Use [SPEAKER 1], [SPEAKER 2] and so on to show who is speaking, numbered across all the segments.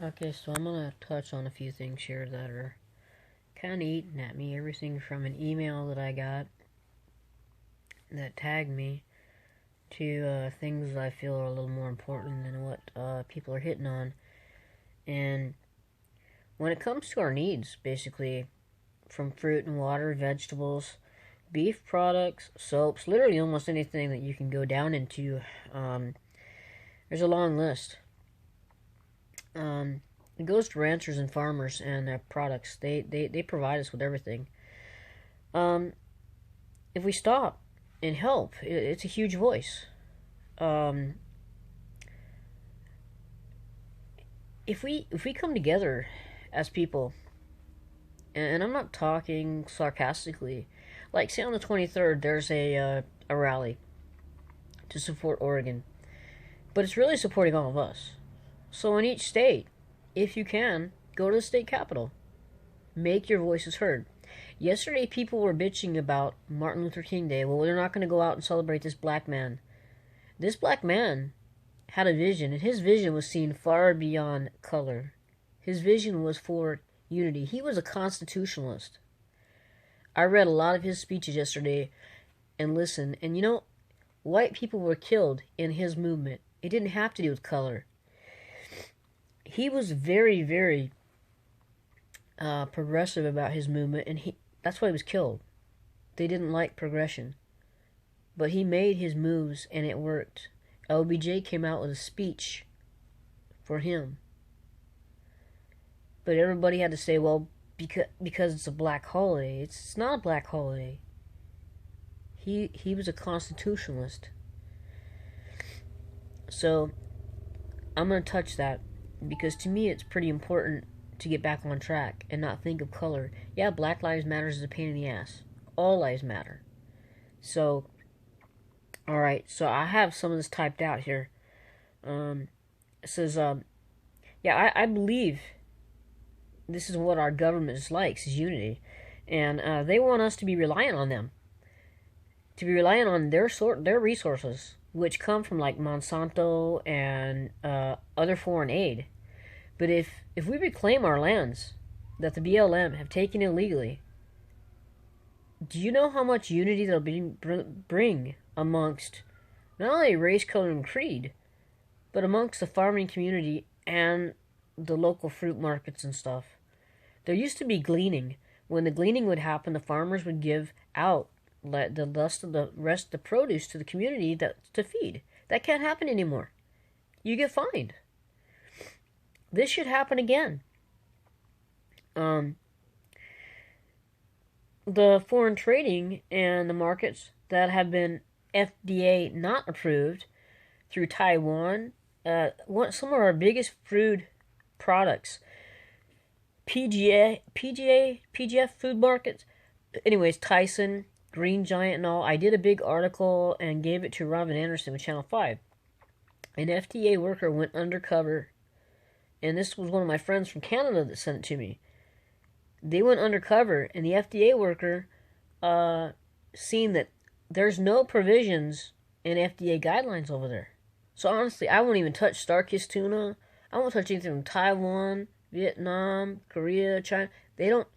[SPEAKER 1] Okay, so I'm gonna touch on a few things here that are kind of eating at me. Everything from an email that I got that tagged me to things that I feel are a little more important than what people are hitting on. And when it comes to our needs, basically, from fruit and water, vegetables, beef products, soaps, literally almost anything that you can go down into, um, there's a long list. Um, it goes to ranchers and farmers and their products. They provide us with everything. Um, if we stop and help, it's a huge voice. Um, if we come together as people, and I'm not talking sarcastically, like say on the 23rd, there's a rally to support Oregon, but it's really supporting all of us. So in each state, if you can, go to the state capital, make your voices heard. Yesterday, people were bitching about Martin Luther King Day. Well, they're not going to go out and celebrate this black man. This black man had a vision, and his vision was seen far beyond color. His vision was for unity. He was a constitutionalist. I read a lot of his speeches yesterday and listened, and white people were killed in his movement. It didn't have to do with color. He was very, very progressive about his movement, and that's why he was killed. They didn't like progression. But he made his moves, and it worked. LBJ came out with a speech for him. But everybody had to say, well, because it's a black holiday. It's not a black holiday. He was a constitutionalist. So, I'm going to touch that, because to me it's pretty important to get back on track and not think of color. Yeah, Black Lives Matter is a pain in the ass. All lives matter. So, alright, so I have some of this typed out here. It says, yeah, I believe this is what our government likes, is unity. And they want us to be reliant on them. To be reliant on their resources, which come from like Monsanto and other foreign aid. But if we reclaim our lands that the BLM have taken illegally, do you know how much unity that'll bring amongst not only race, color, and creed, but amongst the farming community and the local fruit markets and stuff? There used to be gleaning. When the gleaning would happen, the farmers would give out the rest of the produce to the community to feed. That can't happen anymore. You get fined. This should happen again. The foreign trading and the markets that have been FDA not approved through Taiwan, some of our biggest food products, PGF food markets. Anyways, Tyson, Green Giant, and all. I did a big article and gave it to Robin Anderson with Channel 5. An FDA worker went undercover, and this was one of my friends from Canada that sent it to me. They went undercover, and the FDA worker seen that there's no provisions in FDA guidelines over there. So honestly, I won't even touch Starkist tuna. I won't touch anything from Taiwan, Vietnam, Korea, China. They don't.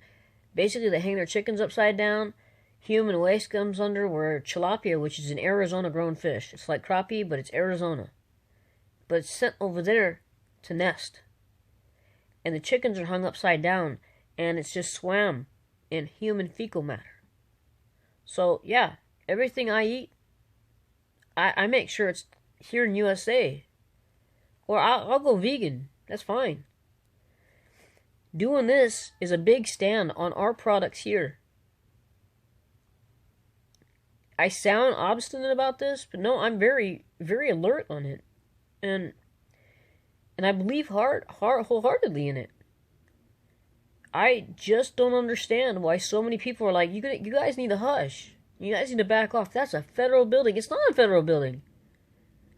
[SPEAKER 1] Basically, they hang their chickens upside down. Human waste comes under where tilapia, which is an Arizona grown fish. It's like crappie, but it's Arizona. But it's sent over there to nest. And the chickens are hung upside down, and it's just swam in human fecal matter. So, yeah, everything I eat, I make sure it's here in USA. Or I'll go vegan. That's fine. Doing this is a big stand on our products here. I sound obstinate about this, but no, I'm very, very alert on it. And I believe wholeheartedly in it. I just don't understand why so many people are like, you guys need to hush. You guys need to back off. That's a federal building. It's not a federal building.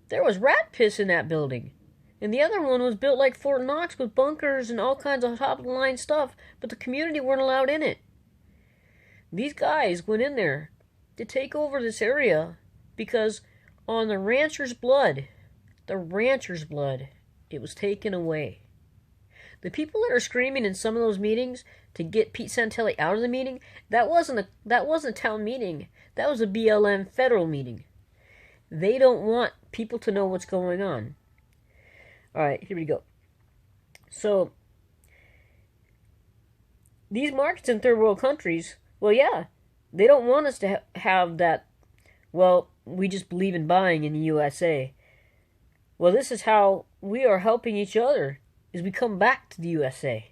[SPEAKER 1] There was rat piss in that building. And the other one was built like Fort Knox with bunkers and all kinds of top-of-the-line stuff, but the community weren't allowed in it. These guys went in there to take over this area because on the rancher's blood, it was taken away. The people that are screaming in some of those meetings to get Pete Santelli out of the meeting, that wasn't a town meeting. That was a BLM federal meeting. They don't want people to know what's going on. All right, here we go. So, these markets in third world countries, well, yeah, they don't want us to have that, well, we just believe in buying in the USA. Well, this is how we are helping each other, is we come back to the USA.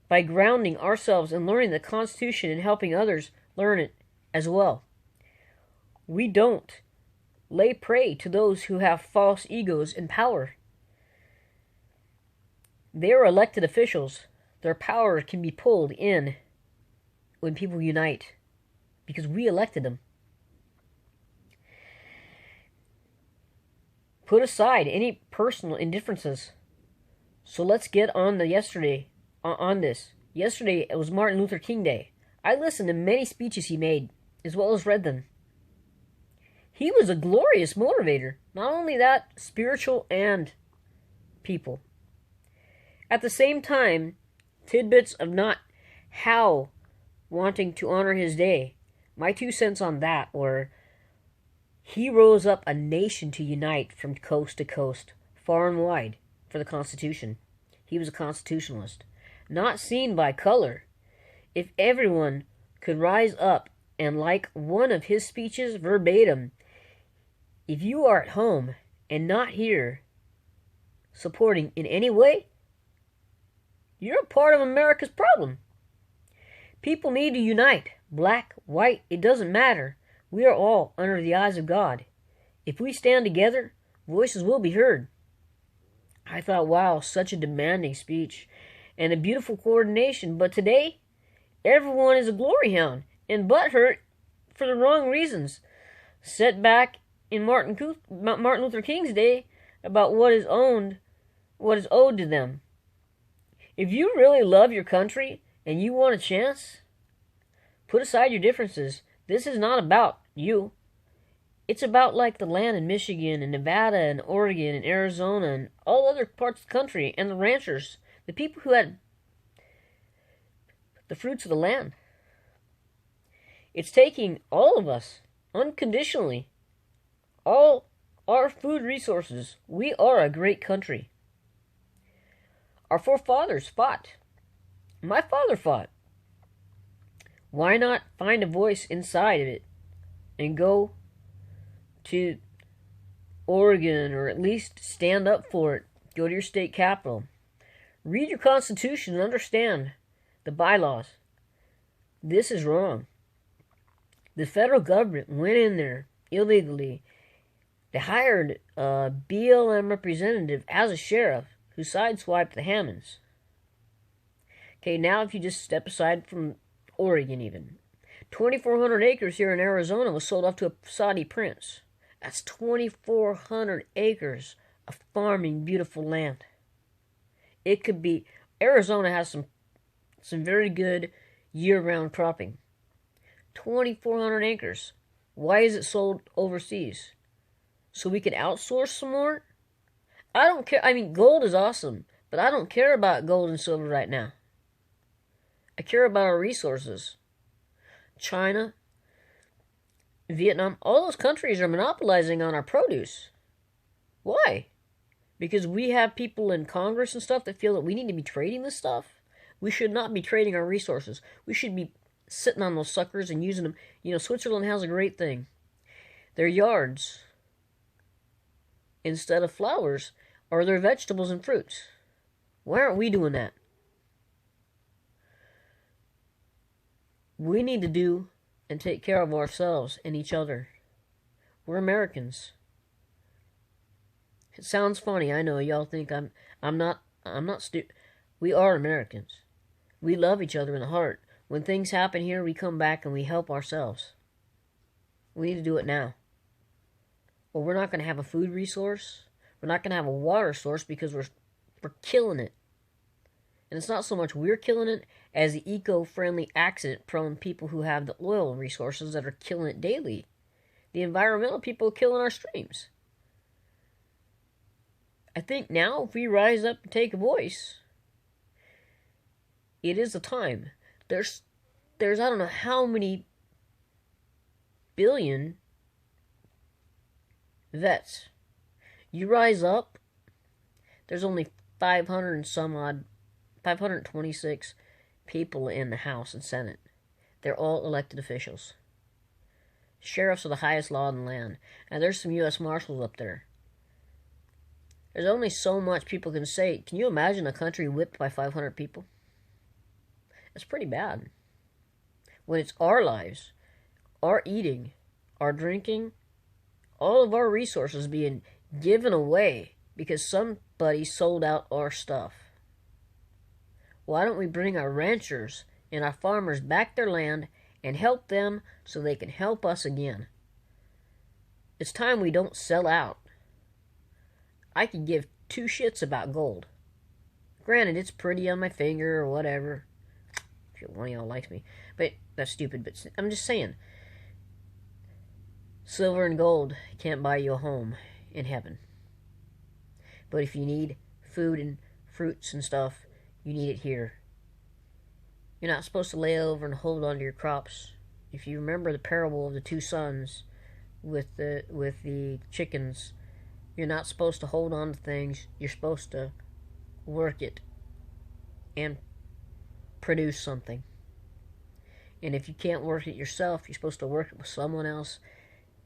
[SPEAKER 1] By grounding ourselves and learning the Constitution and helping others learn it as well. We don't lay prey to those who have false egos and power. They are elected officials. Their power can be pulled in when people unite because we elected them. Put aside any personal indifferences. So let's get on this. Yesterday it was Martin Luther King Day. I listened to many speeches he made, as well as read them. He was a glorious motivator. Not only that, spiritual and people. At the same time, tidbits of not how wanting to honor his day. My 2 cents on that were, he rose up a nation to unite from coast to coast, far and wide, for the Constitution. He was a constitutionalist. Not seen by color. If everyone could rise up and like one of his speeches verbatim, if you are at home and not here supporting in any way, you're a part of America's problem. People need to unite. Black, white, it doesn't matter. We are all under the eyes of God. If we stand together, voices will be heard. I thought, wow, such a demanding speech and a beautiful coordination. But today, everyone is a glory hound and butthurt for the wrong reasons. Set back in Martin Luther King's day about what is owed to them. If you really love your country and you want a chance, put aside your differences. This is not about you. It's about like the land in Michigan and Nevada and Oregon and Arizona and all other parts of the country and the ranchers, the people who had the fruits of the land. It's taking all of us unconditionally, all our food resources. We are a great country. Our forefathers fought. My father fought. Why not find a voice inside of it and go to Oregon, or at least stand up for it? Go to your state capital. Read your Constitution and understand the bylaws. This is wrong. The federal government went in there illegally. They hired a BLM representative as a sheriff who sideswiped the Hammonds. Okay, now if you just step aside from Oregon even. 2,400 acres here in Arizona was sold off to a Saudi prince. That's 2,400 acres of farming beautiful land. It could be, Arizona has some very good year-round cropping. 2,400 acres. Why is it sold overseas? So we can outsource some more? I don't care. I mean, gold is awesome, but I don't care about gold and silver right now. I care about our resources. China, Vietnam, all those countries are monopolizing on our produce. Why? Because we have people in Congress and stuff that feel that we need to be trading this stuff. We should not be trading our resources. We should be sitting on those suckers and using them. You know, Switzerland has a great thing. Their yards, instead of flowers, are their vegetables and fruits. Why aren't we doing that? We need to do and take care of ourselves and each other. We're Americans. It sounds funny, I know. Y'all think I'm not stupid. We are Americans. We love each other in the heart. When things happen here, we come back and we help ourselves. We need to do it now. Or we're not going to have a food resource. We're not going to have a water source because we're killing it. And it's not so much we're killing it as the eco-friendly, accident-prone people who have the oil resources that are killing it daily. The environmental people are killing our streams. I think now if we rise up and take a voice, it is the time. There's I don't know how many billion vets. You rise up, there's only 500 and some odd, 526 people in the House and Senate. They're all elected officials. Sheriffs are the highest law in the land. And there's some U.S. Marshals up there. There's only so much people can say. Can you imagine a country whipped by 500 people? That's pretty bad. When it's our lives, our eating, our drinking, all of our resources being given away because somebody sold out our stuff. Why don't we bring our ranchers and our farmers back their land and help them so they can help us again? It's time we don't sell out. I could give two shits about gold. Granted, it's pretty on my finger or whatever. If one of y'all likes me. But that's stupid. But I'm just saying. Silver and gold can't buy you a home in heaven. But if you need food and fruits and stuff, you need it here. You're not supposed to lay over and hold on to your crops. If you remember the parable of the two sons with the chickens, you're not supposed to hold on to things. You're supposed to work it and produce something. And if you can't work it yourself, you're supposed to work it with someone else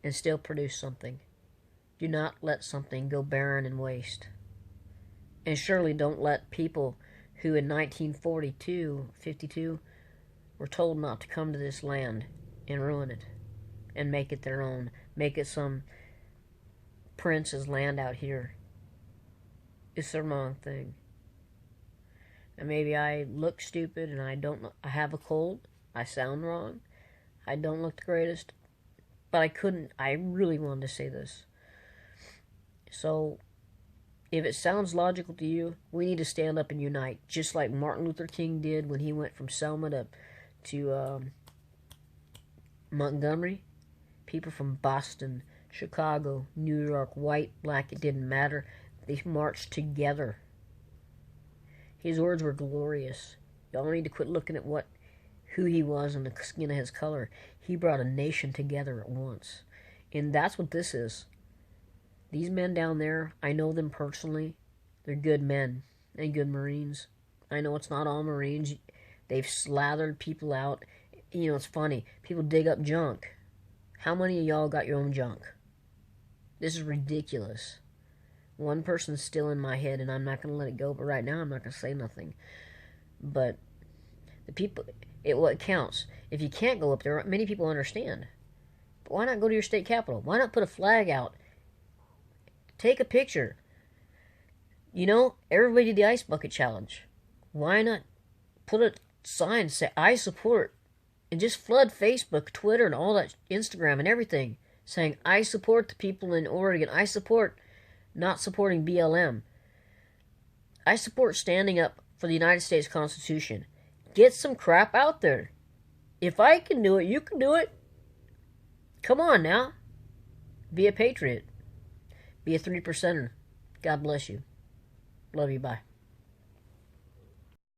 [SPEAKER 1] and still produce something. Do not let something go barren and waste. And surely don't let people who in 1942, 52, were told not to come to this land and ruin it and make it their own. Make it some prince's land out here. It's the wrong thing. And maybe I look stupid and I have a cold. I sound wrong. I don't look the greatest. But I really wanted to say this. So, if it sounds logical to you, we need to stand up and unite. Just like Martin Luther King did when he went from Selma to Montgomery. People from Boston, Chicago, New York, white, black, it didn't matter. They marched together. His words were glorious. Y'all need to quit looking at who he was and the skin of his color. He brought a nation together at once. And that's what this is. These men down there, I know them personally. They're good men and good Marines. I know it's not all Marines. They've slathered people out. You know, it's funny. People dig up junk. How many of y'all got your own junk? This is ridiculous. One person's still in my head, and I'm not going to let it go. But right now, I'm not going to say nothing. But the people, what counts. If you can't go up there, many people understand. But why not go to your state capitol? Why not put a flag out? Take a picture. You know, everybody did the ice bucket challenge. Why not put a sign, say, I support, and just flood Facebook, Twitter, and all that, Instagram and everything, saying, I support the people in Oregon. I support not supporting BLM. I support standing up for the United States Constitution. Get some crap out there. If I can do it, you can do it. Come on now. Be a patriot. Be a 3%er. God bless you. Love you. Bye.